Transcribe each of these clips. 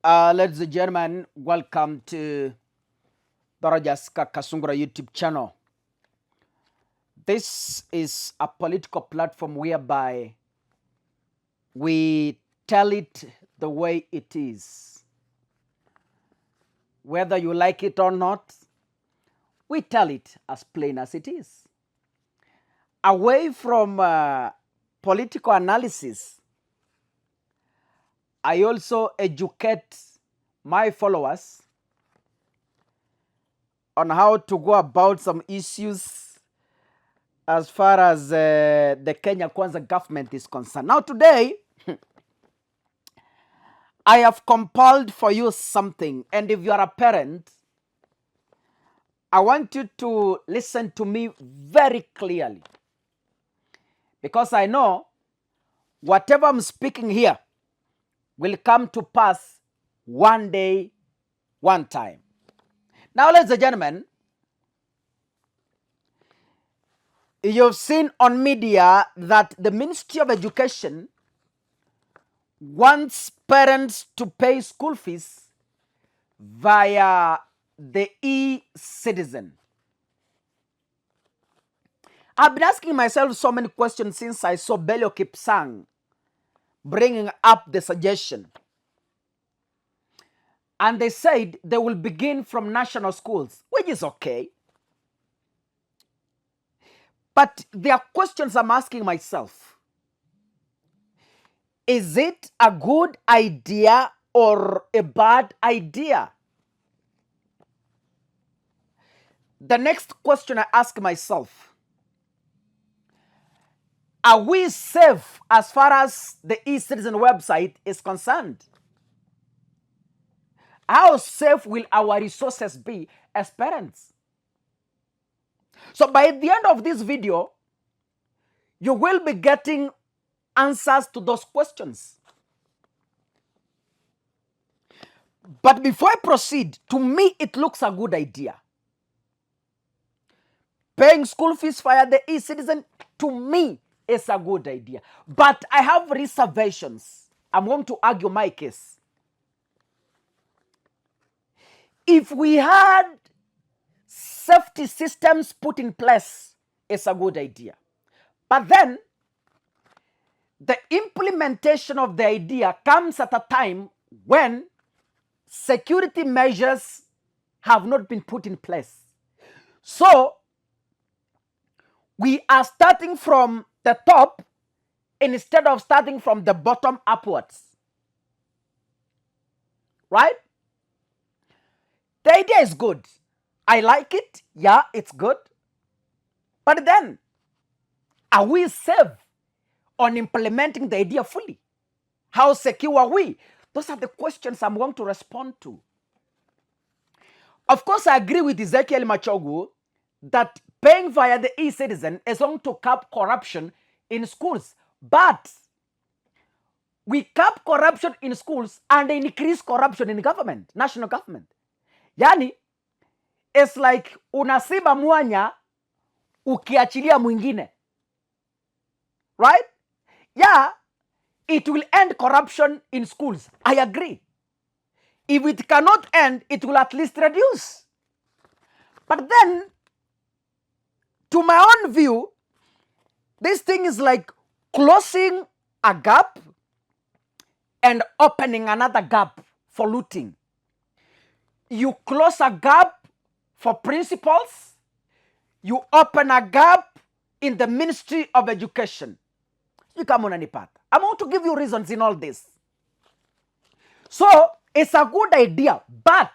Ladies and gentlemen, welcome to Daraja's Kakasungura YouTube channel. This is a political platform whereby we tell it the way it is. Whether you like it or not, we tell it as plain as it is. Away from political analysis, I also educate my followers on how to go about some issues as far as the Kenya Kwanza government is concerned. Now today, I have compiled for you something, and if you are a parent, I want you to listen to me very clearly, because I know whatever I'm speaking here will come to pass one day, one time. Now, ladies and gentlemen, you've seen on media that the Ministry of Education wants parents to pay school fees via the e-citizen. I've been asking myself so many questions since I saw Bello Kipsang bringing up the suggestion. And they said they will begin from national schools, which is okay. But there are questions I'm asking myself. Is it a good idea or a bad idea? The next question I ask myself, are we safe as far as the e-citizen website is concerned? How safe will our resources be as parents? So by the end of this video, you will be getting answers to those questions. But before I proceed, to me it looks a good idea. Paying school fees via the e-citizen, to me, is a good idea. But I have reservations. I'm going to argue my case. If we had safety systems put in place, it's a good idea. But then, the implementation of the idea comes at a time when security measures have not been put in place. So, we are starting from the top instead of starting from the bottom upwards. Right? The idea is good. I like it. Yeah, it's good. But then, are we safe on implementing the idea fully? How secure are we? Those are the questions I'm going to respond to. Of course, I agree with Ezekiel Machogu that paying via the e-citizen is going to cap corruption in schools. But we cap corruption in schools and increase corruption in government, national government. Yani, it's like unasiba mwanya ukiachilia mwingine. Right? Yeah, it will end corruption in schools. I agree. If it cannot end, it will at least reduce. But then, to my own view, this thing is like closing a gap and opening another gap for looting. You close a gap for principals, you open a gap in the Ministry of Education. You come on any path. I'm going to give you reasons in all this. So, it's a good idea, but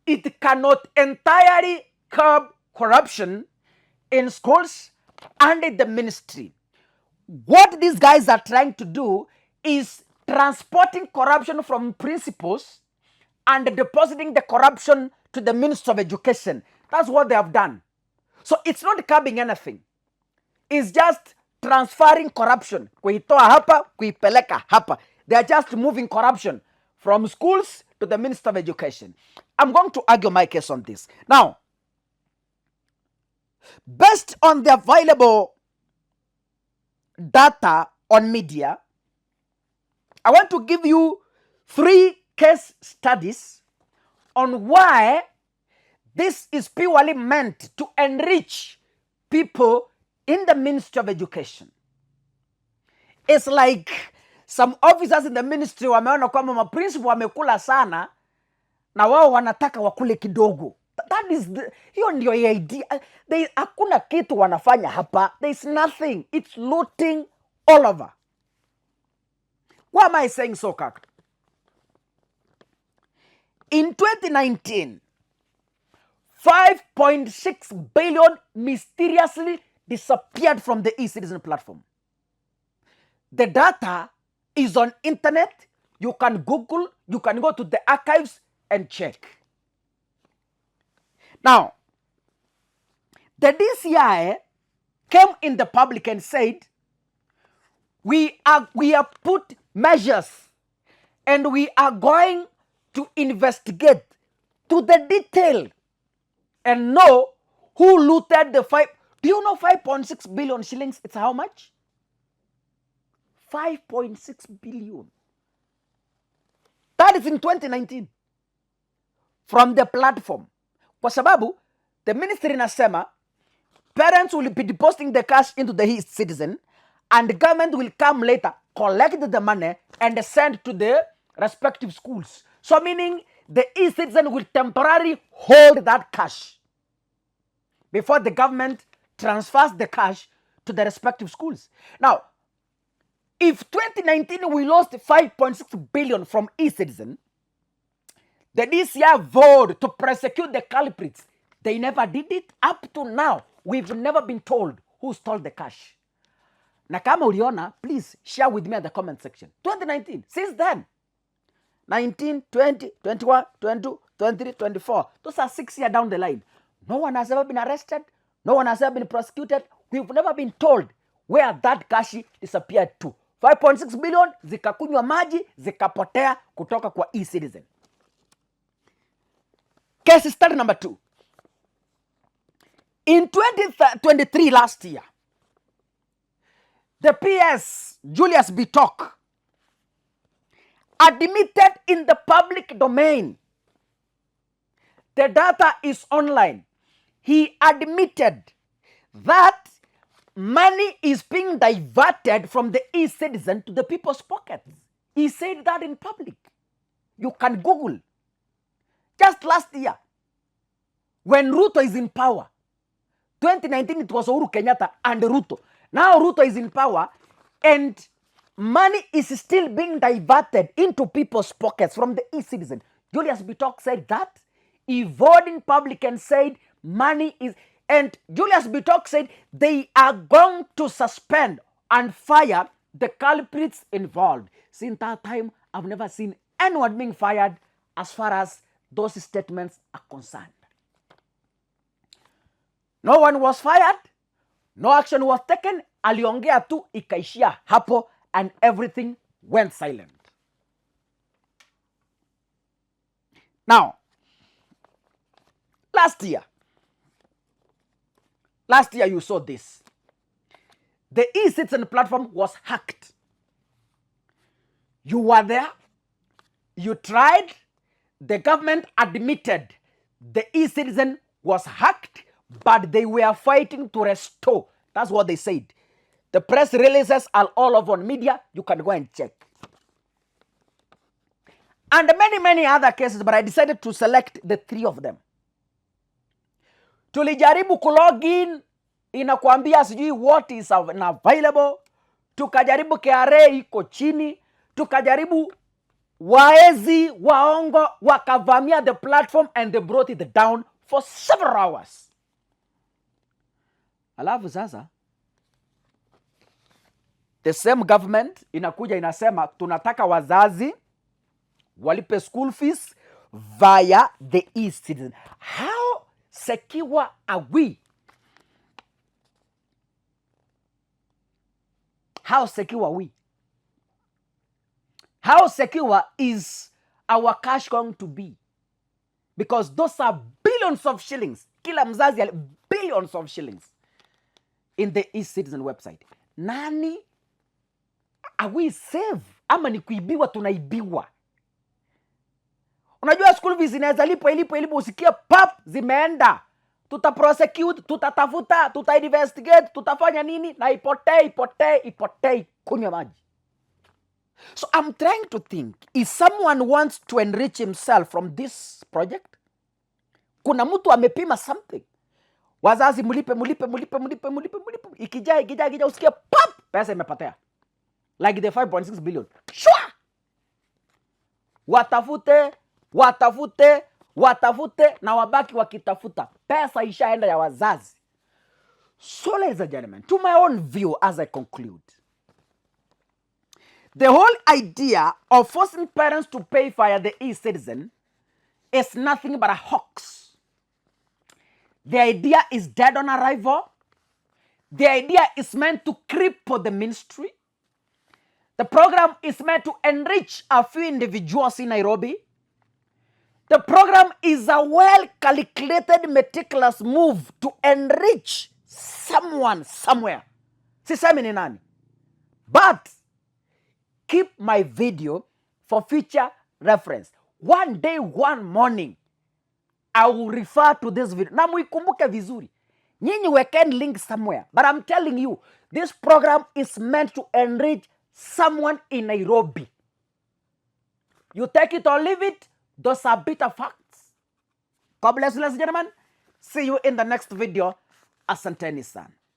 it cannot entirely curb corruption in schools and in the ministry. What these guys are trying to do is transporting corruption from principals and depositing the corruption to the Minister of Education. That's what they have done. So it's not curbing anything. It's just transferring corruption. Kuitoa hapa, kuipeleka hapa. They are just moving corruption from schools to the Minister of Education. I'm going to argue my case on this. Now, based on the available data on media, I want to give you 3 case studies studies on why this is purely meant to enrich people in the Ministry of Education. It's like some officers in the ministry wameona kwamba maprinciple wamekula sana na wao wanataka wakule kidogo. That is hiyo ndio idea. Hakuna kitu wanafanya hapa. There is nothing. It's looting all over. Why am I saying so, Kaka? In 2019, 5.6 billion mysteriously disappeared from the e-citizen platform. The data is on internet. You can Google, you can go to the archives and check. Now, the DCI came in the public and said, we have put measures and we are going to investigate to the detail and know who looted the do you know 5.6 billion shillings? It's how much? 5.6 billion. That is in 2019. From the platform. Kwa sababu, the ministry inasema, parents will be depositing the cash into the e-citizen and the government will come later, collect the money and send to the respective schools. So meaning, the e-citizen will temporarily hold that cash before the government transfers the cash to the respective schools. Now, if 2019 we lost 5.6 billion from e-citizen, the DCI vowed to prosecute the culprits. They never did it. Up to now, we've never been told who stole the cash. Na kama uliona, please share with me at the comment section. 2019, since then, 19, 20, 21, 22, 23, 24. Those are 6 years down the line. No one has ever been arrested. No one has ever been prosecuted. We've never been told where that cash disappeared to. 5.6 billion zikakunywa maji, zikapotea kutoka kwa e-citizen. Case study number 2. In 2023 last year, the PS, Julius Bitok, admitted in the public domain. The data is online. He admitted that money is being diverted from the e-citizen to the people's pockets. He said that in public. You can Google. Just last year, when Ruto is in power, 2019 it was Uhuru Kenyatta and Ruto. Now Ruto is in power and money is still being diverted into people's pockets from the e-citizen. Julius Bitok said that. He voted in public and said money is... And Julius Bitok said they are going to suspend and fire the culprits involved. Since that time, I've never seen anyone being fired as far as those statements are concerned. No one was fired. No action was taken. Aliongea tu ikaishia hapo and everything went silent. Now, last year you saw this. The e-citizen platform was hacked. You were there. You tried. The government admitted the e-citizen was hacked, but they were fighting to restore. That's what they said. The press releases are all over on media. You can go and check. And many, many other cases, but I decided to select the 3 of them. Tulijaribu kulogin, inakuambia sijui what is available. Tukajaribu KRA iko chini. Tukajaribu waezi, waongo, wakavamia the platform and they brought it down for several hours. Alafu sasa, the same government inakuja inasema tunataka wazazi walipe school fees via the e-citizen. How secure are we? How secure are we? How secure is our cash going to be? Because those are billions of shillings. Kila mzazi billions of shillings in the e-citizen website. Nani? Are we safe? Ama ni kuibiwa tunaibiwa? Unajua school fees inaweza lipo usikie pap zimeenda. Tutaprosecute, tutatafuta, tutainvestigate, tutafanya nini na ipotee kunywa maji. So I'm trying to think, if someone wants to enrich himself from this project, kuna mtu amepima something. Wazazi mlipe. Ikija usikie pap pesa imepotea. Like the 5.6 billion. Shwa! Watafute na wabaki wakitafuta. Pesa ishaenda ya wazazi. So ladies and gentlemen, to my own view as I conclude, the whole idea of forcing parents to pay for the e-citizen is nothing but a hoax. The idea is dead on arrival. The idea is meant to cripple the ministry. The program is meant to enrich a few individuals in Nairobi. The program is a well-calculated, meticulous move to enrich someone somewhere. Sisemi ni nani. But keep my video for future reference. One day, one morning, I will refer to this video. Na muikumbuke vizuri. Nyinyi wekeni link somewhere. But I'm telling you, this program is meant to enrich someone in Nairobi. You take it or leave it. Those are bitter facts. God bless you, ladies and gentlemen. See you in the next video. Asanteni sana.